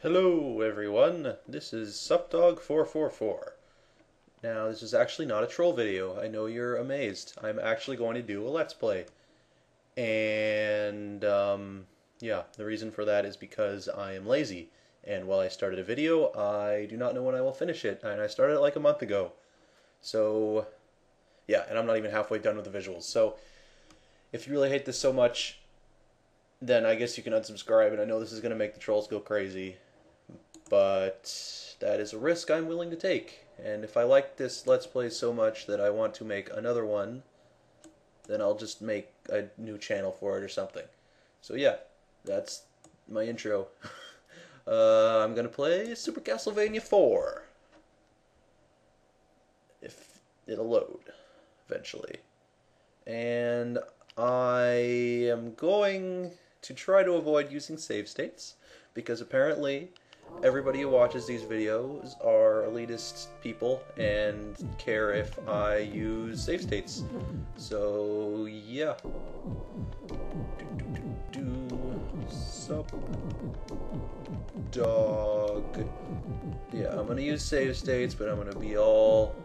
Hello everyone, this is SupDog444. Now this is actually not a troll video, I know you're amazed. I'm actually going to do a Let's Play. And yeah, the reason for that is because I am lazy. And while I started a video, I do not know when I will finish it, and I started it like a month ago. So yeah, and I'm not even halfway done with the visuals. So if you really hate this so much, then I guess you can unsubscribe, and I know this is going to make the trolls go crazy. But that is a risk I'm willing to take. And if I like this Let's Play so much that I want to make another one, then I'll just make a new channel for it or something. So yeah, that's my intro. I'm going to play Super Castlevania 4. If it'll load, eventually. And I am going to try to avoid using save states, because apparently everybody who watches these videos are elitist people and care if I use save states. So yeah. Sup dog. Yeah, I'm gonna use save states, but I'm gonna be all.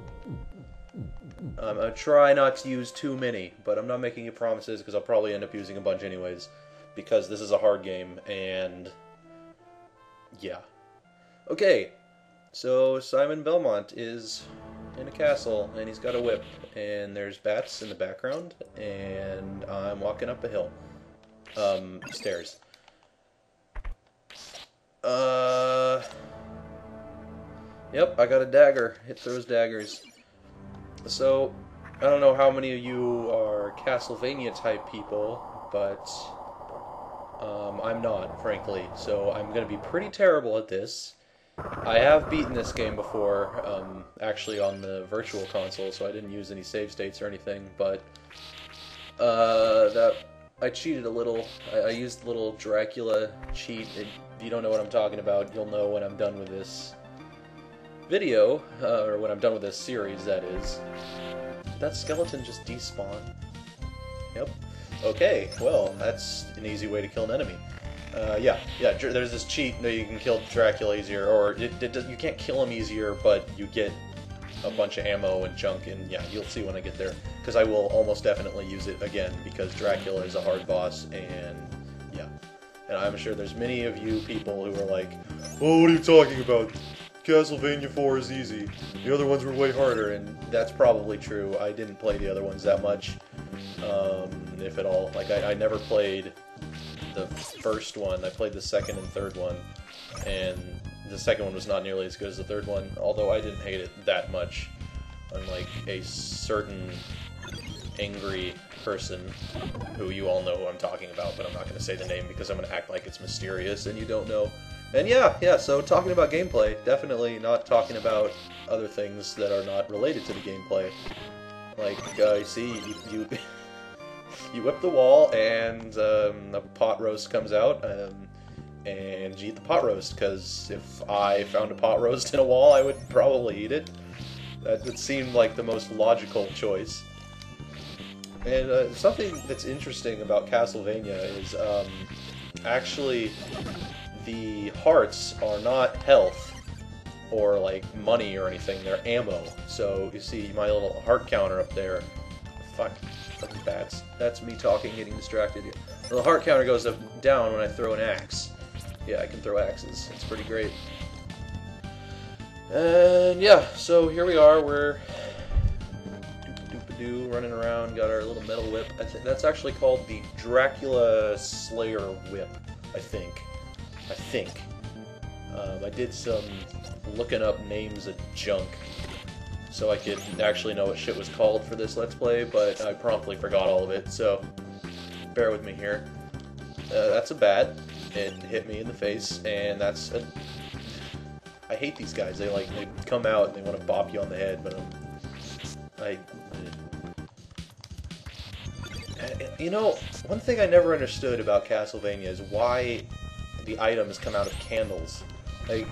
I'm gonna try not to use too many, but I'm not making any promises because I'll probably end up using a bunch anyways, because this is a hard game and yeah. Okay, so Simon Belmont is in a castle, and he's got a whip, and there's bats in the background, and I'm walking up a hill. Stairs. Yep, I got a dagger. It throws daggers. So, I don't know how many of you are Castlevania type people, but I'm not, frankly, so I'm going to be pretty terrible at this. I have beaten this game before, actually on the virtual console, so I didn't use any save states or anything, but I cheated a little. I used the little Dracula cheat. If you don't know what I'm talking about, you'll know when I'm done with this video, or when I'm done with this series, that is. Did that skeleton just despawn? Yep. Okay, well, that's an easy way to kill an enemy. Yeah, there's this cheat that you can kill Dracula easier, or you can't kill him easier, but you get a bunch of ammo and junk, and yeah, you'll see when I get there, because I will almost definitely use it again, because Dracula is a hard boss, and yeah. And I'm sure there's many of you people who are like, oh, what are you talking about? Castlevania 4 is easy. The other ones were way harder, and that's probably true. I didn't play the other ones that much, if at all. Like, I never played the first one. I played the second and third one, and the second one was not nearly as good as the third one, although I didn't hate it that much, unlike a certain angry person who you all know who I'm talking about, but I'm not going to say the name because I'm going to act like it's mysterious and you don't know. And yeah, so talking about gameplay, definitely not talking about other things that are not related to the gameplay. Like, you see, you you whip the wall, and a pot roast comes out, and you eat the pot roast, because if I found a pot roast in a wall, I would probably eat it. That seemed like the most logical choice. And something that's interesting about Castlevania is, actually, the hearts are not health, or like money or anything, they're ammo. So, you see my little heart counter up there. Fuck. Fucking bats. That's me talking, getting distracted. The heart counter goes down when I throw an axe. Yeah, I can throw axes. It's pretty great. And yeah, so here we are. We're doop-a-doo, running around. Got our little metal whip. I think that's actually called the Dracula Slayer whip. I think. I did some looking up names of junk, so I could actually know what shit was called for this Let's Play, but I promptly forgot all of it, so bear with me here. That's a bat. It hit me in the face, and that's a... I hate these guys. They come out and they want to bop you on the head, but you know, one thing I never understood about Castlevania is why the items come out of candles. Like,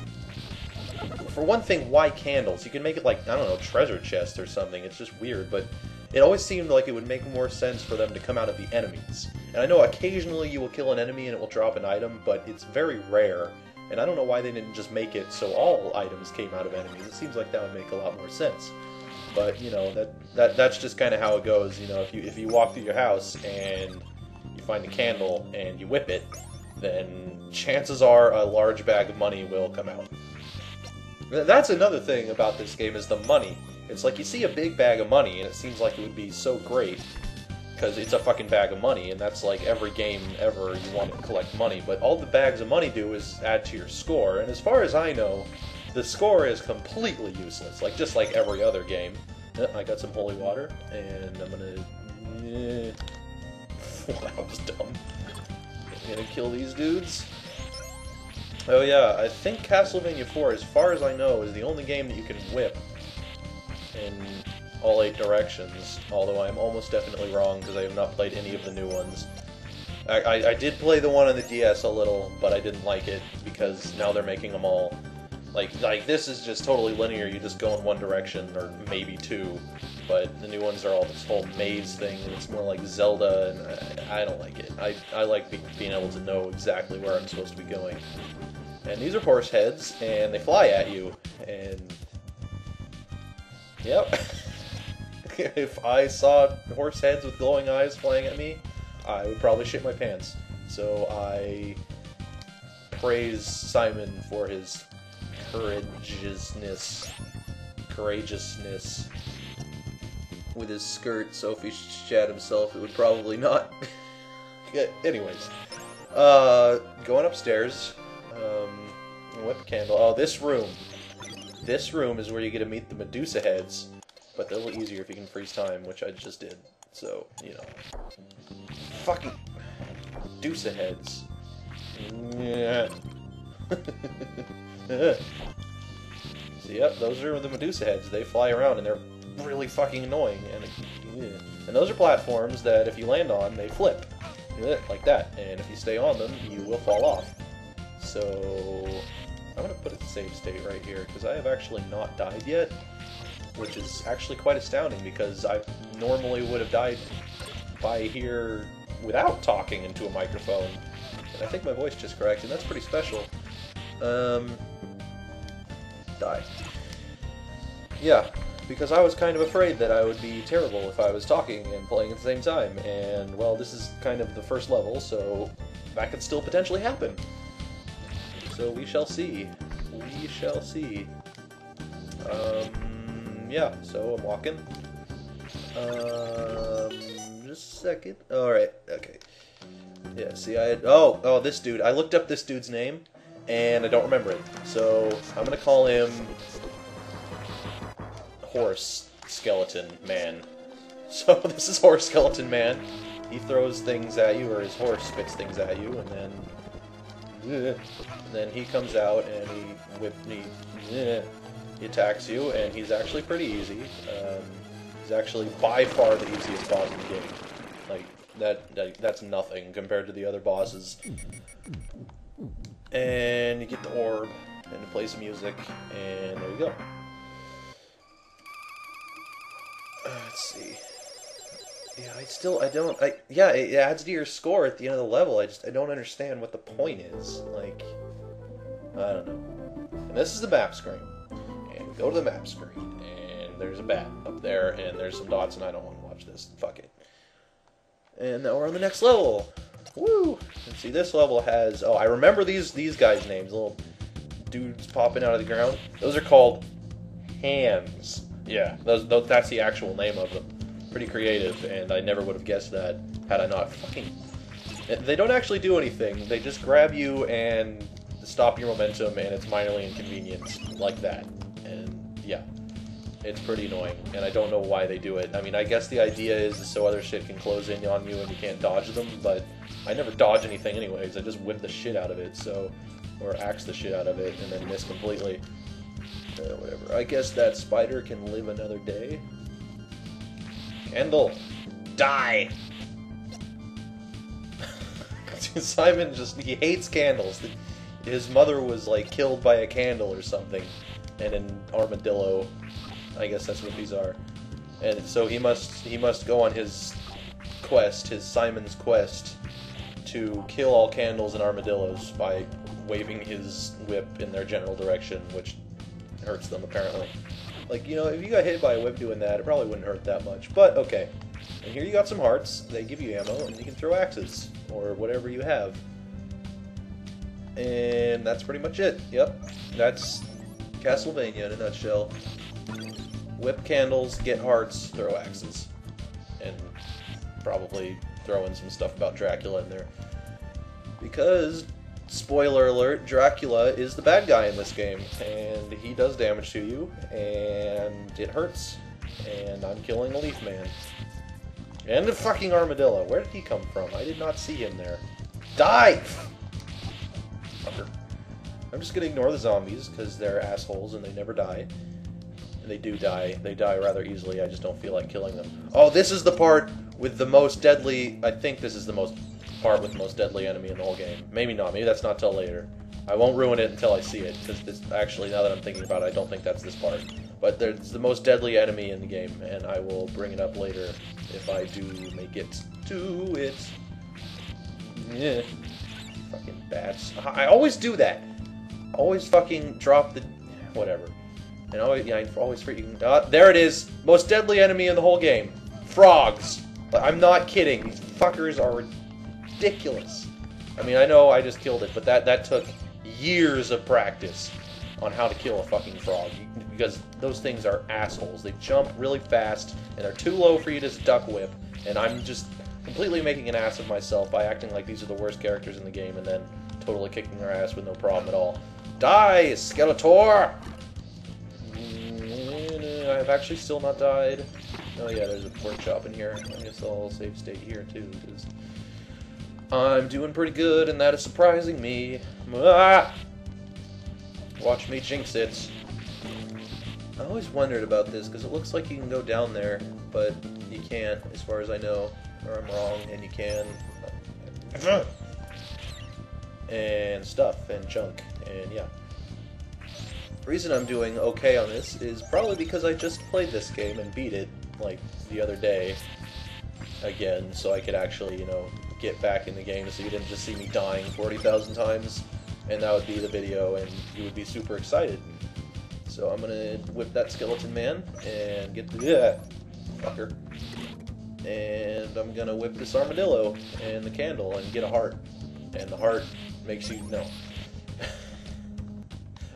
for one thing, why candles? You can make it like, I don't know, treasure chest or something. It's just weird, but it always seemed like it would make more sense for them to come out of the enemies. And I know occasionally you will kill an enemy and it will drop an item, but it's very rare And I don't know why they didn't just make it so all items came out of enemies. It seems like that would make a lot more sense. But, you know, that's just kind of how it goes. You know, if you walk through your house and you find a candle and you whip it, then chances are a large bag of money will come out. That's another thing about this game is the money. It's like you see a big bag of money and it seems like it would be so great because it's a fucking bag of money, and that's like every game ever you want to collect money. But all the bags of money do is add to your score, and as far as I know, the score is completely useless, like just like every other game. I got some holy water, and I'm gonna... Wow, that was dumb. I'm gonna kill these dudes. Oh yeah, I think Castlevania 4, as far as I know, is the only game that you can whip in all 8 directions, although I'm almost definitely wrong because I have not played any of the new ones. I did play the one on the DS a little, but I didn't like it because now they're making them all... Like this is just totally linear, you just go in one direction, or maybe 2, but the new ones are all this whole maze thing, and it's more like Zelda, and I don't like it. I like being able to know exactly where I'm supposed to be going. And these are horse heads, and they fly at you, and... Yep. If I saw horse heads with glowing eyes flying at me, I would probably shit my pants. So I praise Simon for his courageousness with his skirt, so if he shat himself, it would probably not. Anyways, going upstairs, whip candle. Oh, this room is where you get to meet the Medusa heads, but they're a little easier if you can freeze time, which I just did. So, you know, fucking Medusa heads. Yeah. So, yep, those are the Medusa heads. They fly around and they're really fucking annoying. And those are platforms that if you land on, they flip. Like that. And if you stay on them, you will fall off. So, I'm going to put a save state right here, because I have actually not died yet. Which is actually quite astounding, because I normally would have died by here without talking into a microphone. And I think my voice just cracked, and that's pretty special. Die. Yeah, because I was kind of afraid that I would be terrible if I was talking and playing at the same time, and, well, this is kind of the first level, so that could still potentially happen. So we shall see. We shall see. Yeah, so I'm walking. Just a second. Alright, okay. Yeah, see, oh, this dude. I looked up this dude's name, and I don't remember it. So, I'm gonna call him... Horse Skeleton Man. So, this is Horse Skeleton Man. He throws things at you, or his horse spits things at you, and then he comes out, and he attacks you, and he's actually pretty easy. He's actually by far the easiest boss in the game. Like, that's nothing compared to the other bosses. And you get the orb, and it plays some music, and there you go. Let's see. Yeah, yeah, it adds to your score at the end of the level. I don't understand what the point is. Like, I don't know. And this is the map screen. And we go to the map screen, and there's a bat up there, and there's some dots, and I don't want to watch this. Fuck it. And now we're on the next level. Woo! And see, this level has... Oh, I remember these guys' names. Little dudes popping out of the ground. Those are called hands. Yeah, that's the actual name of them. Pretty creative, and I never would have guessed that had I not fucking... They don't actually do anything. They just grab you and stop your momentum, and it's minorly inconvenient like that. And, yeah. It's pretty annoying, and I don't know why they do it. I mean, I guess the idea is so other shit can close in on you and you can't dodge them, but I never dodge anything anyways. I just whip the shit out of it, so... Or axe the shit out of it, and then miss completely. Whatever. I guess that spider can live another day. Candle! Die! Simon he hates candles. His mother was, like, killed by a candle or something. And an armadillo... I guess that's what these are. And so he must go on his quest, his Simon's quest, to kill all candles and armadillos by waving his whip in their general direction, which hurts them apparently. Like, you know, if you got hit by a whip doing that, it probably wouldn't hurt that much, but okay. And here you got some hearts, they give you ammo, and you can throw axes, or whatever you have. And that's pretty much it. Yep, that's Castlevania in a nutshell. Whip candles, get hearts, throw axes. And probably throw in some stuff about Dracula in there. Because, spoiler alert, Dracula is the bad guy in this game. And he does damage to you, and it hurts. And I'm killing a leaf man. And the fucking armadillo. Where did he come from? I did not see him there. Die! Fucker. I'm just gonna ignore the zombies, because they're assholes and they never die. And they do die. They die rather easily, I just don't feel like killing them. Oh, this is the part with the most deadly... I think this is the part with the most deadly enemy in the whole game. Maybe not. Maybe that's not till later. I won't ruin it until I see it, because actually, now that I'm thinking about it, I don't think that's this part. But there's the most deadly enemy in the game, and I will bring it up later if I do make it to it. Yeah. Fucking bats. I always do that. Always fucking drop the... whatever. And always, yeah, I always freaking... there it is! Most deadly enemy in the whole game. Frogs! I'm not kidding. These fuckers are ridiculous. I mean, I know I just killed it, but that took years of practice on how to kill a fucking frog. Because those things are assholes. They jump really fast, and they're too low for you to duck whip. And I'm just completely making an ass of myself by acting like these are the worst characters in the game, and then totally kicking their ass with no problem at all. Die, Skeletor! I've actually still not died. Oh yeah, there's a pork chop in here. I guess I'll save state here too, because I'm doing pretty good, and that is surprising me. Ah! Watch me jinx it. I always wondered about this, because it looks like you can go down there, but you can't, as far as I know. Or I'm wrong, and you can. And stuff, and junk, and yeah. The reason I'm doing okay on this is probably because I just played this game and beat it, like, the other day, again, so I could actually, you know, get back in the game so you didn't just see me dying 40,000 times, and that would be the video, and you would be super excited. So I'm gonna whip that skeleton man, and get the... yeah, fucker. And I'm gonna whip this armadillo, and the candle, and get a heart. And the heart makes you... no.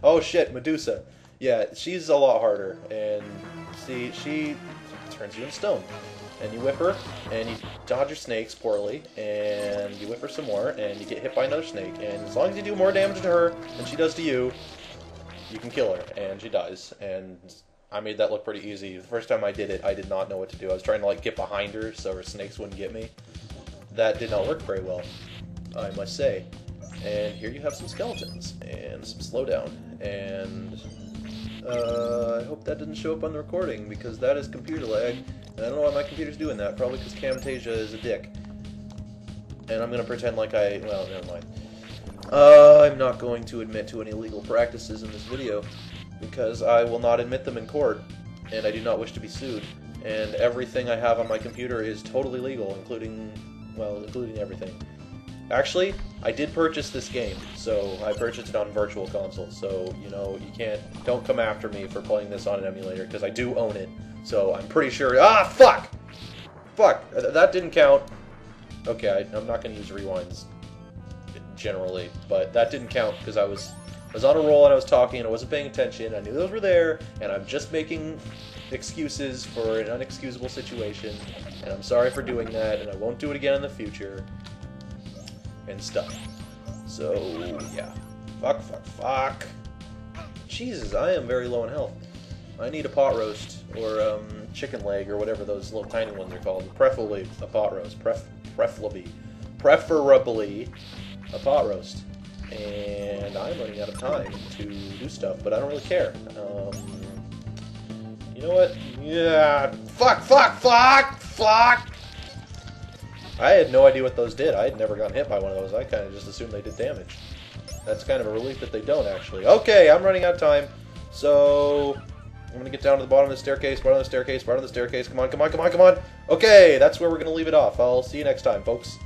Oh shit, Medusa. Yeah, she's a lot harder, and see, she turns you into stone. And you whip her, and you dodge your snakes poorly, and you whip her some more, and you get hit by another snake. And as long as you do more damage to her than she does to you, you can kill her, and she dies. And I made that look pretty easy. The first time I did it, I did not know what to do. I was trying to, like, get behind her so her snakes wouldn't get me. That did not work very well, I must say. And here you have some skeletons, and some slowdown, and I hope that didn't show up on the recording, because that is computer lag, and I don't know why my computer's doing that, probably because Camtasia is a dick. And I'm going to pretend like well, never mind. I'm not going to admit to any illegal practices in this video, because I will not admit them in court, and I do not wish to be sued. And everything I have on my computer is totally legal, including everything. Actually, I did purchase this game, so I purchased it on Virtual Console, so, you know, don't come after me for playing this on an emulator, because I do own it, so I'm pretty sure... ah, fuck! Fuck! That didn't count. Okay, I'm not going to use rewinds, generally, but that didn't count, because I was on a roll and I was talking and I wasn't paying attention, I knew those were there, and I'm just making excuses for an unexcusable situation, and I'm sorry for doing that, and I won't do it again in the future. And stuff. So, yeah. Fuck. Jesus, I am very low in health. I need a pot roast, or chicken leg, or whatever those little tiny ones are called. Preferably a pot roast. Preferably a pot roast. And I'm running out of time to do stuff, but I don't really care. You know what? Yeah. Fuck! I had no idea what those did. I had never gotten hit by one of those. I kind of just assumed they did damage. That's kind of a relief that they don't, actually. Okay, I'm running out of time. So, I'm going to get down to the bottom of the staircase, bottom of the staircase. Come on. Okay, that's where we're going to leave it off. I'll see you next time, folks.